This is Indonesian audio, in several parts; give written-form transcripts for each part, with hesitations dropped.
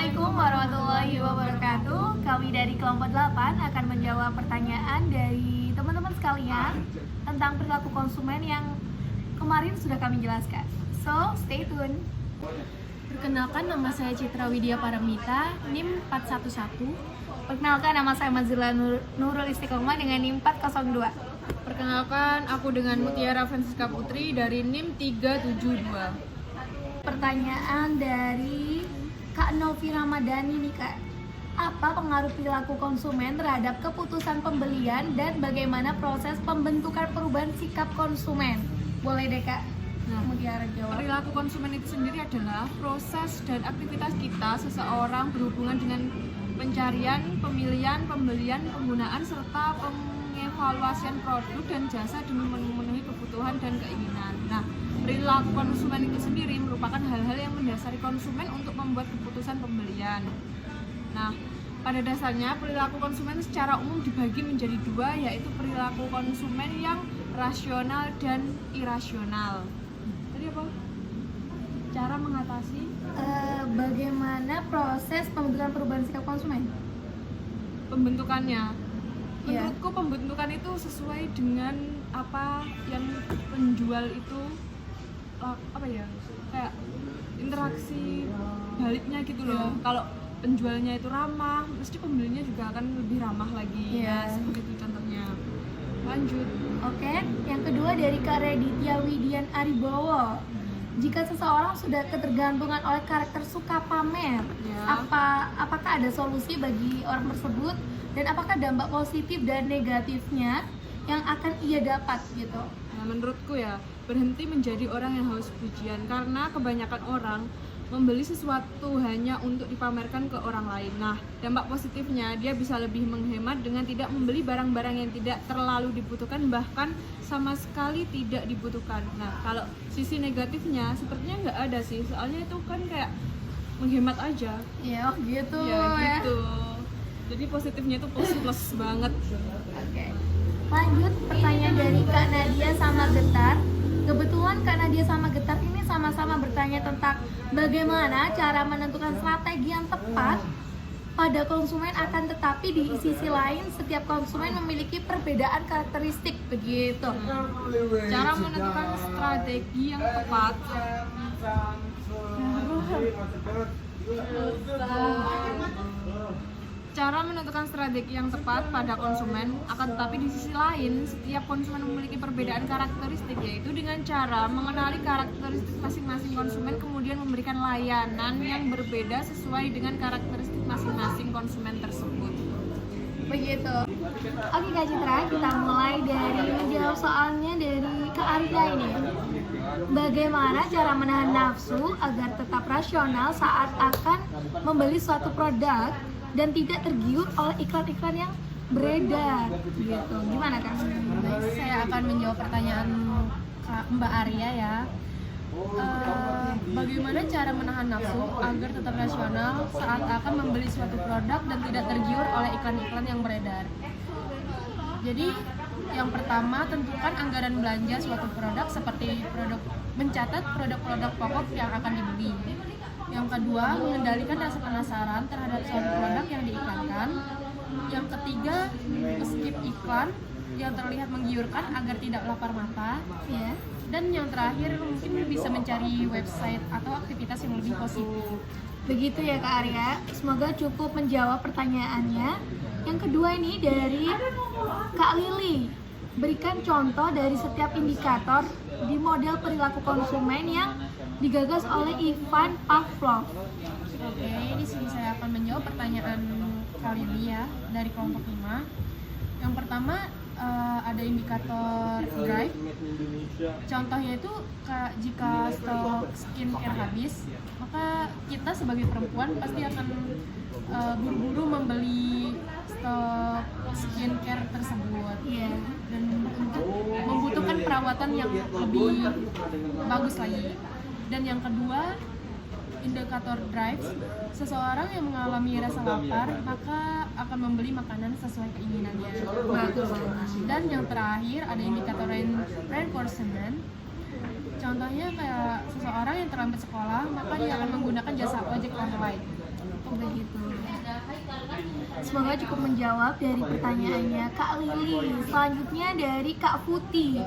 Assalamualaikum warahmatullahi wabarakatuh. Kami dari kelompok 8 akan menjawab pertanyaan dari teman-teman sekalian tentang perilaku konsumen yang kemarin sudah kami jelaskan. So, stay tune. Perkenalkan, nama saya Citra Widya Paramita, NIM 411. Perkenalkan, nama saya Mazila Nurul Istiqomah dengan NIM 402. Perkenalkan, aku dengan Mutiara Francisca Putri dari NIM 372. Pertanyaan dari Kak Novi Ramadhani nih Kak. Apa pengaruh perilaku konsumen terhadap keputusan pembelian dan bagaimana proses pembentukan perubahan sikap konsumen? Boleh deh Kak, Mutiara jawab. Perilaku konsumen itu sendiri adalah proses dan aktivitas kita seseorang berhubungan dengan pencarian, pemilihan, pembelian, penggunaan, serta pengevaluasian produk dan jasa demi memenuhi kebutuhan dan keinginan. Nah, perilaku konsumen itu sendiri merupakan hal-hal yang mendasari konsumen untuk membuat keputusan pembelian. Nah, pada dasarnya perilaku konsumen secara umum dibagi menjadi dua, yaitu perilaku konsumen yang rasional dan irasional. Tadi apa? Cara mengatasi Bagaimana proses pembentukan perubahan sikap konsumen? pembentukannya. Iya. Menurutku pembentukan itu sesuai dengan apa yang penjual itu apa ya, kayak interaksi baliknya gitu loh. Kalau penjualnya itu ramah, mesti pembelinya juga akan lebih ramah lagi. Iya. Nah, seperti itu contohnya. Lanjut. Oke, yang kedua dari Kak Reditya Widian Aribowo. Jika seseorang sudah ketergantungan oleh karakter suka pamer, Ya. apakah ada solusi bagi orang tersebut dan apakah dampak positif dan negatifnya yang akan ia dapat gitu? Nah, menurutku ya, berhenti menjadi orang yang haus pujian, karena kebanyakan orang membeli sesuatu hanya untuk dipamerkan ke orang lain. Nah, dampak positifnya dia bisa lebih menghemat dengan tidak membeli barang-barang yang tidak terlalu dibutuhkan, bahkan sama sekali tidak dibutuhkan. Nah, kalau sisi negatifnya sepertinya nggak ada sih, soalnya itu kan kayak menghemat aja. Ya, oh gitu Ya gitu. Jadi positifnya itu plus banget. Oke. Lanjut pertanyaan dari Kak Nadia sama Getar. Kebetulan Kak Nadia sama Getar ini sama-sama bertanya tentang bagaimana cara menentukan strategi yang tepat pada konsumen, akan tetapi di sisi lain setiap konsumen memiliki perbedaan karakteristik begitu. Cara menentukan strategi yang tepat. Cara menentukan strategi yang tepat pada konsumen, akan tetapi di sisi lain setiap konsumen memiliki perbedaan karakteristik, yaitu dengan cara mengenali karakteristik masing-masing konsumen, kemudian memberikan layanan yang berbeda sesuai dengan karakteristik masing-masing konsumen tersebut. Begitu. Oke Kak Citra, kita mulai dari menjawab soalnya dari Kak Arya ini. Bagaimana cara menahan nafsu agar tetap rasional saat akan membeli suatu produk dan tidak tergiur oleh iklan-iklan yang beredar gitu? Gimana Kak? Baik, saya akan menjawab pertanyaan Mbak Arya ya. Bagaimana cara menahan nafsu agar tetap rasional saat akan membeli suatu produk dan tidak tergiur oleh iklan-iklan yang beredar? Jadi, yang pertama, tentukan anggaran belanja suatu produk seperti mencatat produk-produk pokok yang akan dibeli. Yang kedua, mengendalikan rasa penasaran terhadap suatu produk yang diiklankan. Yang ketiga, skip iklan yang terlihat menggiurkan agar tidak lapar mata. Ya. Dan yang terakhir, mungkin bisa mencari website atau aktivitas yang lebih positif. Begitu ya Kak Arya. Semoga cukup menjawab pertanyaannya. Yang kedua ini dari Kak Lili. Berikan contoh dari setiap indikator di model perilaku konsumen yang digagas oleh Ivan Pavlov. Oke, di sini saya akan menjawab pertanyaan kali ini ya dari kelompok 5. Yang pertama, ada indikator drive. Contohnya itu jika stok skincare habis, maka kita sebagai perempuan pasti akan buru-buru membeli stok skincare tersebut. Iya. Dan untuk membutuhkan perawatan yang lebih bagus lagi. Dan yang kedua, indikator drive, seseorang yang mengalami rasa lapar maka akan membeli makanan sesuai keinginannya. Dan yang terakhir ada indikator reinforcement. Contohnya kayak seseorang yang terlambat sekolah maka dia akan menggunakan jasa ojek online. begitu. Semoga cukup menjawab dari pertanyaannya Kak Lili. Selanjutnya dari Kak Putih.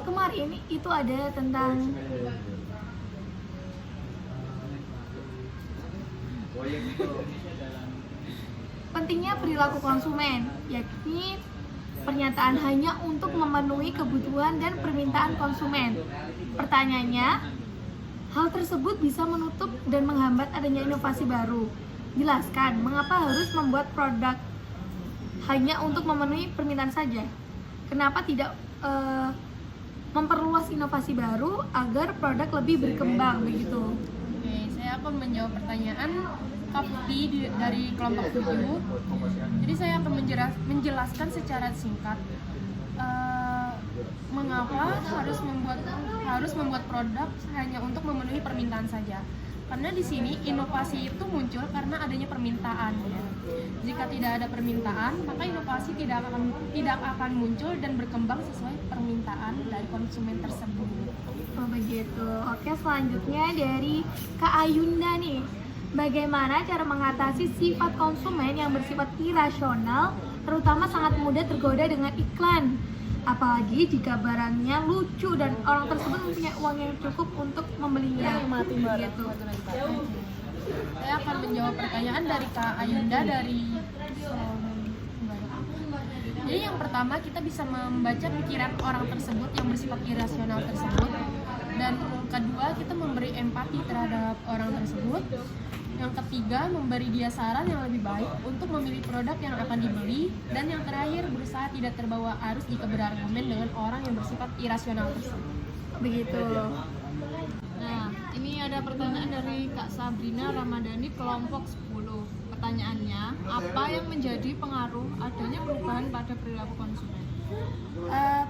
Kemarin itu ada tentang pentingnya perilaku konsumen, yakni pernyataan hanya untuk memenuhi kebutuhan dan permintaan konsumen. Pertanyaannya, hal tersebut bisa menutup dan menghambat adanya inovasi baru. Jelaskan mengapa harus membuat produk hanya untuk memenuhi permintaan saja. Kenapa tidak memperluas inovasi baru agar produk lebih berkembang begitu? Oke, saya akan menjawab pertanyaan Kapti dari kelompok 7. Jadi saya akan menjelaskan secara singkat mengapa harus membuat produk hanya untuk memenuhi permintaan saja. Karena di sini inovasi itu muncul karena adanya permintaan. Ya. Jika tidak ada permintaan, maka inovasi tidak akan muncul dan berkembang sesuai permintaan dari konsumen tersebut. Oh begitu. Oke, selanjutnya dari Kak Ayunda nih. Bagaimana cara mengatasi sifat konsumen yang bersifat irasional, terutama sangat mudah tergoda dengan iklan? Apalagi jika barangnya lucu dan orang tersebut mempunyai uang yang cukup untuk membelinya. Begitu. Saya akan menjawab pertanyaan dari Kak Ayunda dari Jadi yang pertama kita bisa membaca pikiran orang tersebut yang bersifat irasional tersebut. Dan kedua kita memberi empati terhadap orang tersebut. Yang ketiga memberi dia saran yang lebih baik untuk memilih produk yang akan dibeli. Dan yang terakhir berusaha tidak terbawa arus jika berargumen dengan orang yang bersifat irasional tersebut. Begitu. Nah, ini ada pertanyaan dari Kak Sabrina Ramadhani kelompok 10. Pertanyaannya, apa yang menjadi pengaruh adanya perubahan pada perilaku konsumen?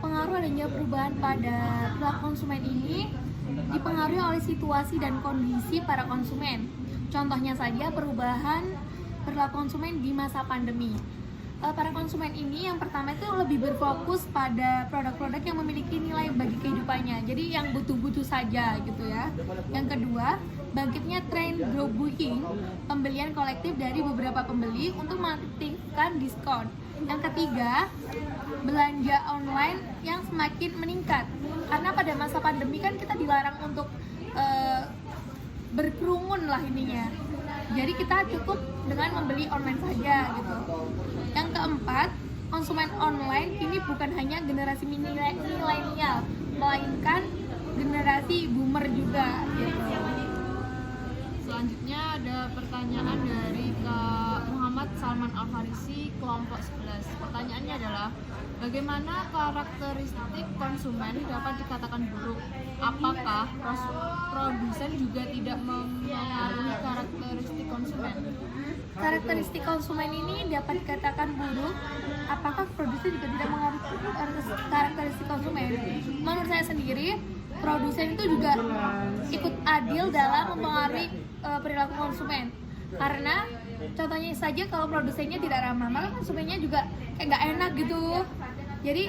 Pengaruh adanya perubahan pada perilaku konsumen ini dipengaruhi oleh situasi dan kondisi para konsumen. Contohnya saja perubahan perilaku konsumen di masa pandemi. Para konsumen ini yang pertama itu lebih berfokus pada produk-produk yang memiliki nilai bagi kehidupannya, jadi yang butuh-butuh saja gitu ya. Yang kedua, bangkitnya tren group booking, pembelian kolektif dari beberapa pembeli untuk mengaktifkan diskon. Yang ketiga, belanja online yang semakin meningkat, karena pada masa pandemi kan kita dilarang untuk berkerumun lah ininya. Jadi kita cukup dengan membeli online saja gitu. Yang keempat, konsumen online ini bukan hanya generasi milenial, melainkan generasi boomer juga gitu. Selanjutnya ada pertanyaan dari Kak Muhammad Salman Al-Farisi kelompok 11. Pertanyaannya adalah, bagaimana karakteristik konsumen dapat dikatakan buruk? Apakah produsen juga tidak mengaruhi karakteristik konsumen? Karakteristik konsumen ini dapat dikatakan buruk. Apakah produsen juga tidak mengaruhi karakteristik konsumen? Menurut saya sendiri, produsen itu juga ikut adil dalam mempengaruhi perilaku konsumen. Karena contohnya saja kalau produsennya tidak ramah, maka konsumennya juga kayak nggak enak gitu. Jadi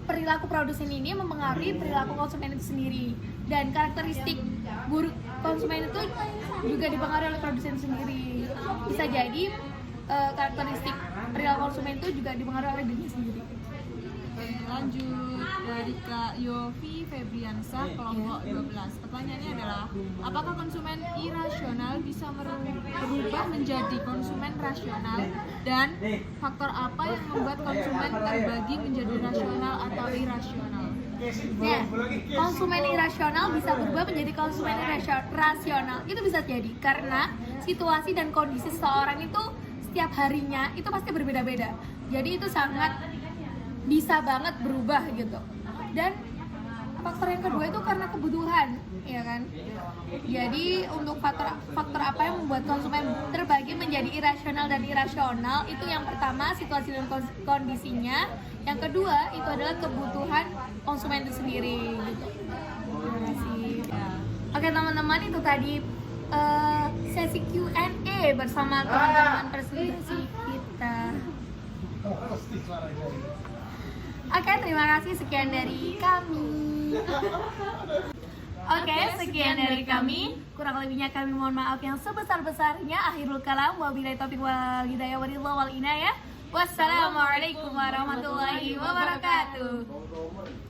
perilaku produsen ini mempengaruhi perilaku konsumen itu sendiri. Dan karakteristik buruk konsumen itu juga dipengaruhi oleh produsen sendiri. Bisa jadi karakteristik perilaku konsumen itu juga dipengaruhi oleh dirinya sendiri. Oke, lanjut dari Kak Yofi Febriansa kelompok 12. Pertanyaannya adalah, apakah konsumen irasional bisa berubah menjadi konsumen rasional, dan faktor apa yang membuat konsumen terbagi menjadi rasional atau irasional? Nah, konsumen irasional bisa berubah menjadi konsumen rasional. Itu bisa jadi karena situasi dan kondisi seseorang itu setiap harinya itu pasti berbeda-beda. Jadi itu sangat bisa banget berubah gitu. Dan faktor yang kedua itu karena kebutuhan, ya kan? Jadi untuk faktor apa yang membuat konsumen terbagi menjadi irasional dan irasional itu yang pertama situasi dan kondisinya, yang kedua itu adalah kebutuhan konsumen itu sendiri gitu. Terima kasih. Oke teman-teman, itu tadi sesi Q&A bersama teman-teman presentasi kita. Oke, terima kasih, sekian dari kami. Oh Oke, sekian dari kami. Kurang lebihnya kami mohon maaf yang sebesar-besarnya. Akhirul kalam, wabillahi taufiq wal hidayah wal inayah. Wassalamualaikum warahmatullahi wabarakatuh.